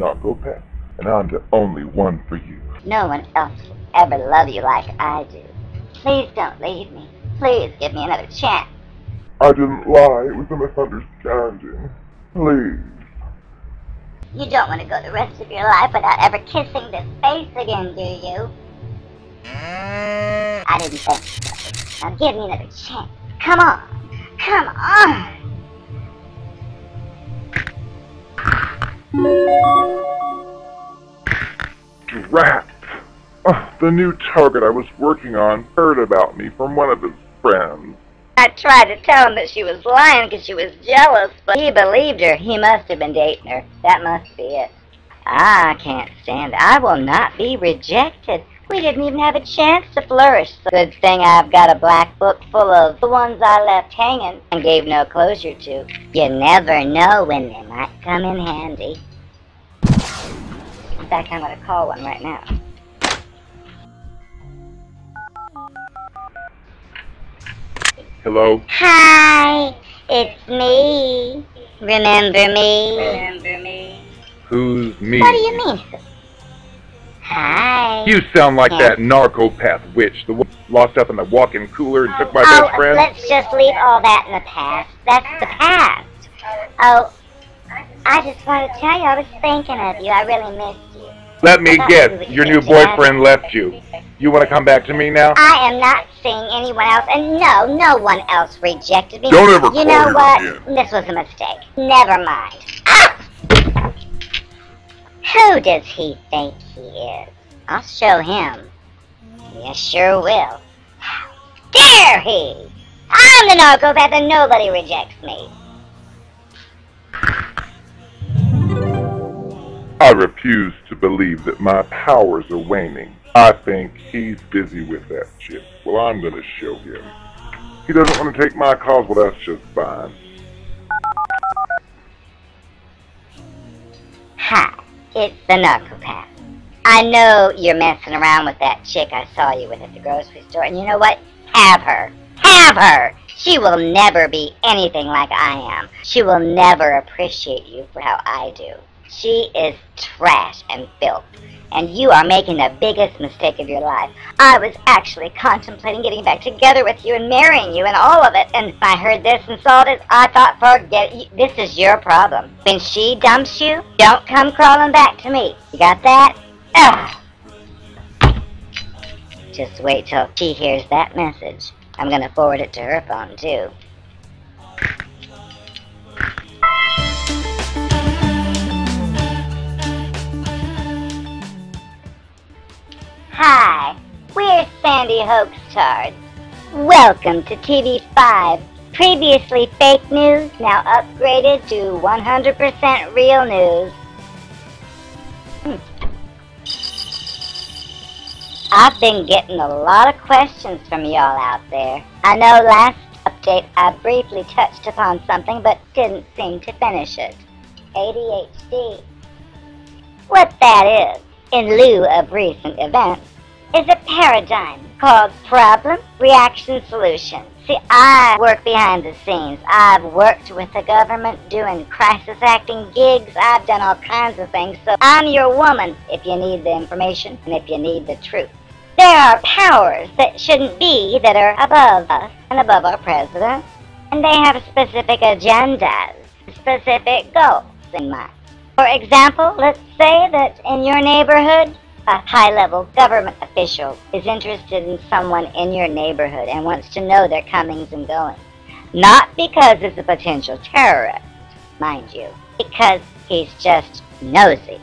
Narcopath, and I'm the only one for you. No one else will ever love you like I do. Please don't leave me. Please give me another chance. I didn't lie. It was a misunderstanding. Please. You don't want to go the rest of your life without ever kissing this face again, do you? I didn't think so. Now give me another chance. Come on. Come on. Drat! The new target I was working on heard about me from one of his friends. I tried to tell him that she was lying because she was jealous, but he believed her. He must have been dating her. That must be it. I can't stand it. I will not be rejected. We didn't even have a chance to flourish. Good thing I've got a black book full of the ones I left hanging and gave no closure to. You never know when they might come in handy. In fact, I'm going to call one right now. Hello? Hi, it's me. Remember me? Remember me? Who's me? What do you mean? Hi. You sound like that Narcopath witch, the one who locked up in the walk-in cooler and took my best friend. Let's just leave all that in the past. That's the past. Oh, I just wanted to tell you I was thinking of you. I really missed you. Let me guess, your new boyfriend left you. You want to come back to me now? I am not seeing anyone else, and no one else rejected me. Don't ever call You know her what? again. This was a mistake. Never mind. Ah! Who does he think he is? I'll show him. You sure will. How dare he? I'm the Narcopath and nobody rejects me. I refuse to believe that my powers are waning. I think he's busy with that chick. Well, I'm going to show him. He doesn't want to take my calls, well, that's just fine. Hi, it's the Narcopath. I know you're messing around with that chick I saw you with at the grocery store, and you know what? Have her. Have her! She will never be anything like I am. She will never appreciate you for how I do. She is trash and filth, and you are making the biggest mistake of your life. I was actually contemplating getting back together with you and marrying you and all of it, and I heard this and saw this. I thought, forget it. This is your problem. When she dumps you, don't come crawling back to me. You got that? Ugh. Just wait till she hears that message. I'm going to forward it to her phone, too. Hi, we're Sandy Hoaxtard. Welcome to TV5. Previously fake news, now upgraded to 100% real news. I've been getting a lot of questions from y'all out there. I know last update I briefly touched upon something but didn't seem to finish it. ADHD. What that is, in lieu of recent events, is a paradigm called problem, reaction, solution. See, I work behind the scenes. I've worked with the government doing crisis acting gigs. I've done all kinds of things. So I'm your woman if you need the information and if you need the truth. There are powers that shouldn't be that are above us and above our president. And they have specific agendas, specific goals in mind. For example, let's say that in your neighborhood, a high-level government official is interested in someone in your neighborhood and wants to know their comings and goings. Not because it's a potential terrorist, mind you, because he's just nosy.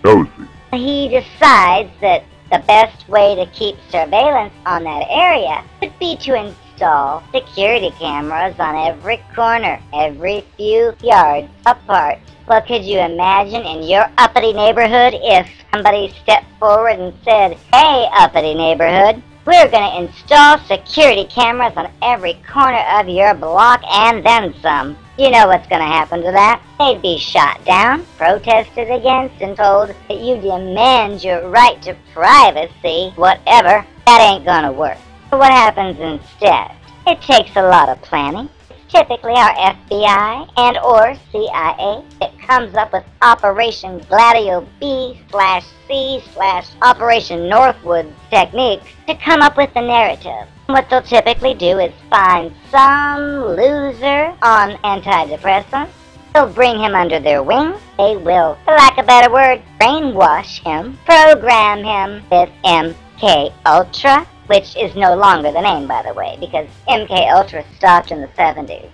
Nosy. He decides that the best way to keep surveillance on that area would be to install security cameras on every corner, every few yards apart. Well, could you imagine in your uppity neighborhood if somebody stepped forward and said, "Hey, uppity neighborhood, we're going to install security cameras on every corner of your block and then some." You know what's going to happen to that. They'd be shot down, protested against, and told that you demand your right to privacy, whatever. That ain't going to work. So what happens instead? It takes a lot of planning. It's typically our FBI and or CIA, that comes up with Operation Gladio B/C/Operation Northwood techniques to come up with the narrative. What they'll typically do is find some loser on antidepressants. They'll bring him under their wing. They will, for lack of a better word, brainwash him, program him with MK Ultra, which is no longer the name, by the way, because MK Ultra stopped in the 70s.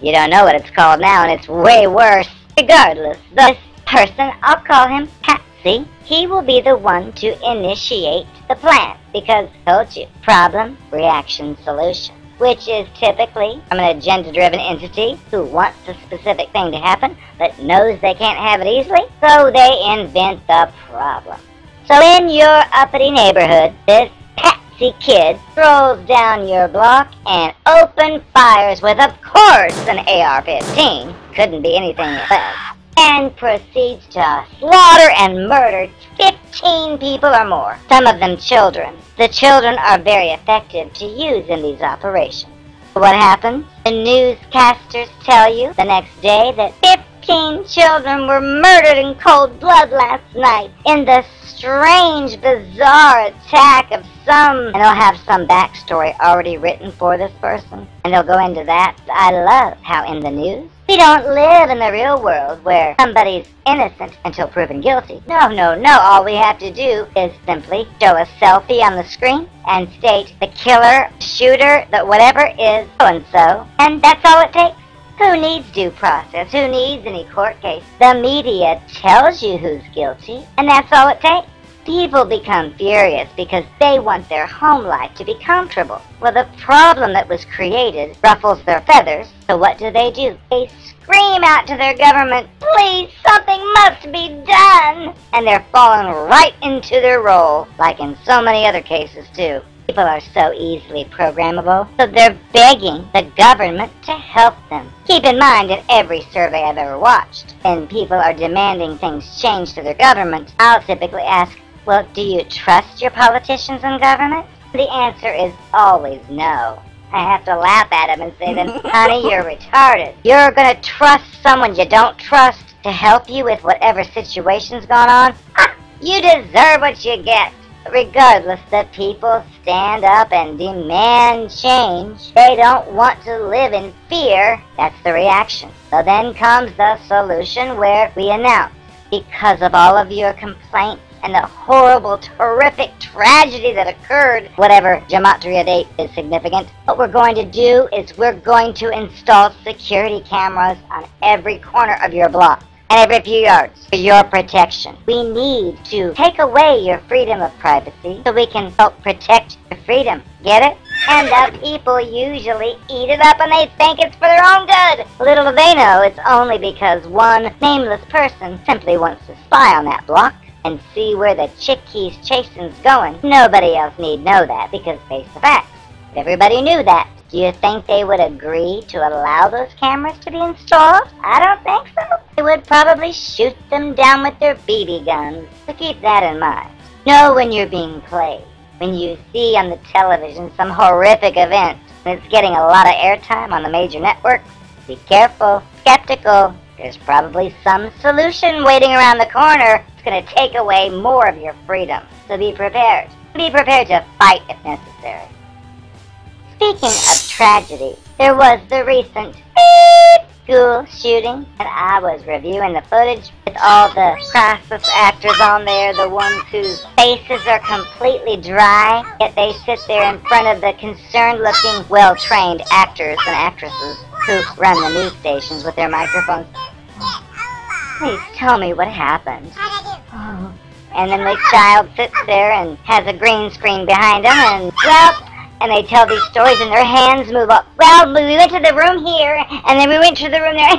You don't know what it's called now, and it's way worse. Regardless, this person, I'll call him Patsy, he will be the one to initiate the plan, because, told you, problem, reaction, solution, which is typically from an agenda-driven entity who wants a specific thing to happen, but knows they can't have it easily, so they invent the problem. So in your uppity neighborhood, this Patsy kid strolls down your block and open fires with, of course, an AR-15. Couldn't be anything less. And proceeds to slaughter and murder 15 people or more, some of them children. The children are very effective to use in these operations. What happens? The newscasters tell you the next day that 15 children were murdered in cold blood last night in the strange, bizarre attack of some, and they'll have some backstory already written for this person, and they'll go into that. I love how in the news, we don't live in the real world where somebody's innocent until proven guilty. No. All we have to do is simply show a selfie on the screen and state the killer, shooter, the whatever is so-and-so, and that's all it takes. Who needs due process? Who needs any court case? The media tells you who's guilty, and that's all it takes. People become furious because they want their home life to be comfortable. Well, the problem that was created ruffles their feathers, so what do? They scream out to their government, please, something must be done! And they're falling right into their role, like in so many other cases, too. People are so easily programmable, so they're begging the government to help them. Keep in mind, in every survey I've ever watched, when people are demanding things change to their government, I'll typically ask, well, do you trust your politicians and government? The answer is always no. I have to laugh at them and say, then, honey, you're retarded. You're going to trust someone you don't trust to help you with whatever situation's going on? Ha! You deserve what you get. Regardless, the people stand up and demand change. They don't want to live in fear. That's the reaction. So then comes the solution where we announce, because of all of your complaints and the horrible, horrific tragedy that occurred, whatever gematria date is significant, what we're going to do is we're going to install security cameras on every corner of your block and every few yards for your protection. We need to take away your freedom of privacy so we can help protect your freedom. Get it? And the people usually eat it up and they think it's for their own good. Little do they know it's only because one nameless person simply wants to spy on that block and see where the chick he's chasing's going. Nobody else need know that because face the facts. If everybody knew that, do you think they would agree to allow those cameras to be installed? I don't think so. They would probably shoot them down with their BB guns. So keep that in mind. Know when you're being played. When you see on the television some horrific event and it's getting a lot of airtime on the major networks, be careful, skeptical. There's probably some solution waiting around the corner that's going to take away more of your freedom. So be prepared. Be prepared to fight if necessary. Speaking of tragedy, there was the recent school shooting, and I was reviewing the footage with all the crisis actors on there, the ones whose faces are completely dry, yet they sit there in front of the concerned-looking, well-trained actors and actresses who run the news stations with their microphones. Please tell me what happened. Oh. And then the child sits there and has a green screen behind them, and, well, and they tell these stories and their hands move up. Well, we went to the room here, and then we went to the room there,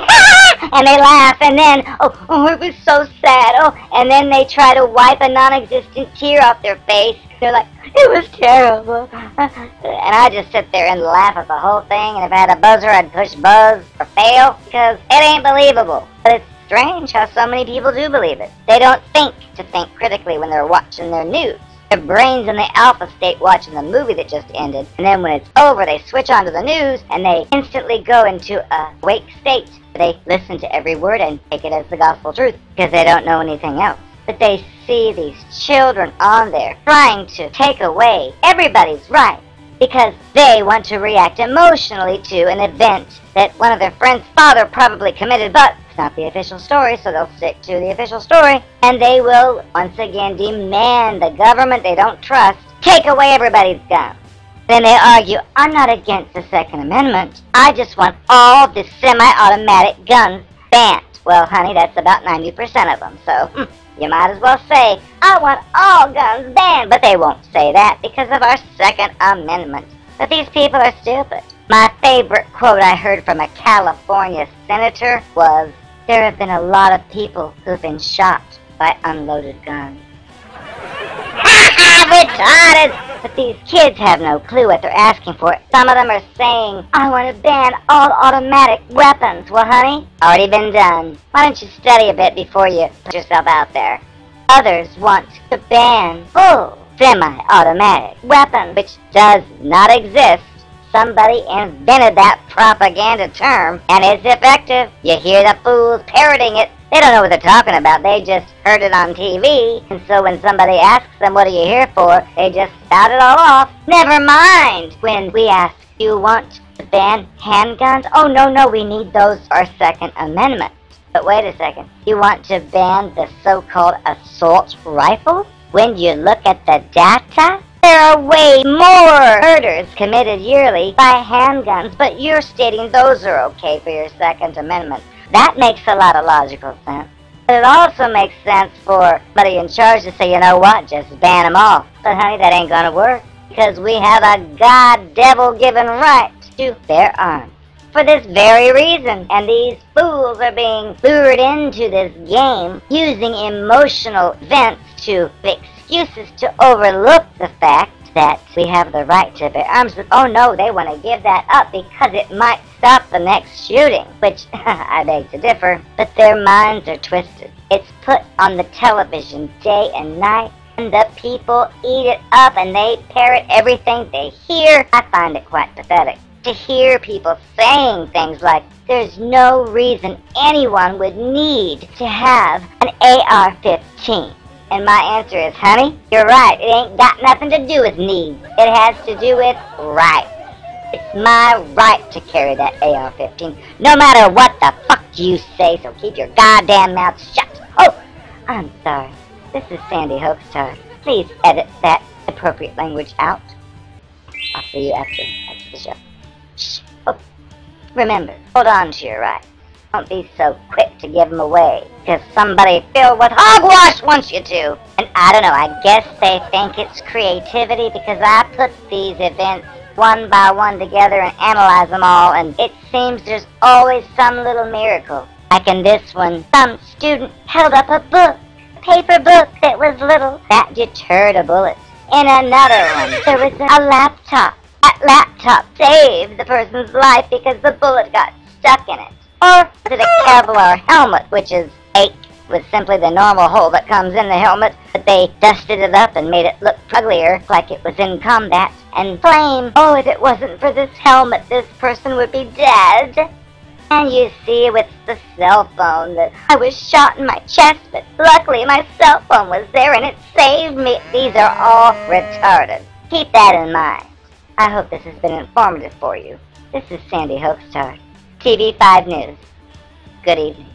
and they laugh, and then, oh, it was so sad, oh, and then they try to wipe a non-existent tear off their face. They're like, it was terrible. And I just sit there and laugh at the whole thing, and if I had a buzzer, I'd push buzz or fail, because it ain't believable. But it's strange how so many people do believe it. They don't think to think critically when they're watching their news. their brains in the alpha state watching the movie that just ended, and then when it's over they switch on to the news and they instantly go into a awake state. They listen to every word and take it as the gospel truth because they don't know anything else. But they see these children on there trying to take away everybody's right because they want to react emotionally to an event that one of their friends' father probably committed, but it's not the official story, so they'll stick to the official story, and they will once again demand the government they don't trust take away everybody's guns. Then they argue, I'm not against the Second Amendment, I just want all the semi-automatic guns banned. Well, honey, that's about 90% of them, so you might as well say, I want all guns banned, but they won't say that because of our Second Amendment. But these people are stupid. My favorite quote I heard from a California senator was, there have been a lot of people who've been shot by unloaded guns. Retarded! But these kids have no clue what they're asking for. Some of them are saying, I want to ban all automatic weapons. Well, honey, already been done. Why don't you study a bit before you put yourself out there? Others want to ban full semi-automatic weapons, which does not exist. Somebody invented that propaganda term, and it's effective. You hear the fools parroting it. They don't know what they're talking about. They just heard it on TV. And so when somebody asks them, what are you here for? They just spout it all off. Never mind when we ask, do you want to ban handguns? Oh, no, we need those for our Second Amendment. But wait a second. You want to ban the so-called assault rifle? When you look at the data, there are way more murders committed yearly by handguns, but you're stating those are okay for your Second Amendment. That makes a lot of logical sense. But it also makes sense for somebody in charge to say, you know what, just ban them all. But honey, that ain't gonna work, because we have a God-devil-given right to bear arms. For this very reason, and these fools are being lured into this game using emotional events to excuses to overlook the fact that we have the right to bear arms. But oh no, they want to give that up because it might stop the next shooting, which I beg to differ, but their minds are twisted. It's put on the television day and night, and the people eat it up and they parrot everything they hear. I find it quite pathetic to hear people saying things like, there's no reason anyone would need to have an AR-15. And my answer is, honey, you're right. It ain't got nothing to do with needs. It has to do with rights. It's my right to carry that AR-15, no matter what the fuck you say, so keep your goddamn mouth shut. Oh, I'm sorry. This is Sandy Hoaxtard. Please edit that appropriate language out. I'll see you after the show. Shh. Oh, remember, hold on to your rights. Don't be so quick to give them away, because somebody filled with hogwash wants you to. And I don't know, I guess they think it's creativity because I put these events one by one together and analyze them all, and it seems there's always some little miracle. Like in this one, some student held up a book, a paper book that was little, that deterred a bullet. In another one, there was a laptop. That laptop saved the person's life because the bullet got stuck in it. Or was it a Kevlar helmet, which is fake, with simply the normal hole that comes in the helmet, but they dusted it up and made it look uglier, like it was in combat, and claim, oh, if it wasn't for this helmet, this person would be dead. And you see, with the cell phone, that I was shot in my chest, but luckily my cell phone was there and it saved me. These are all retarded. Keep that in mind. I hope this has been informative for you. This is Sandy Hoaxtard, TV5 News. Good evening.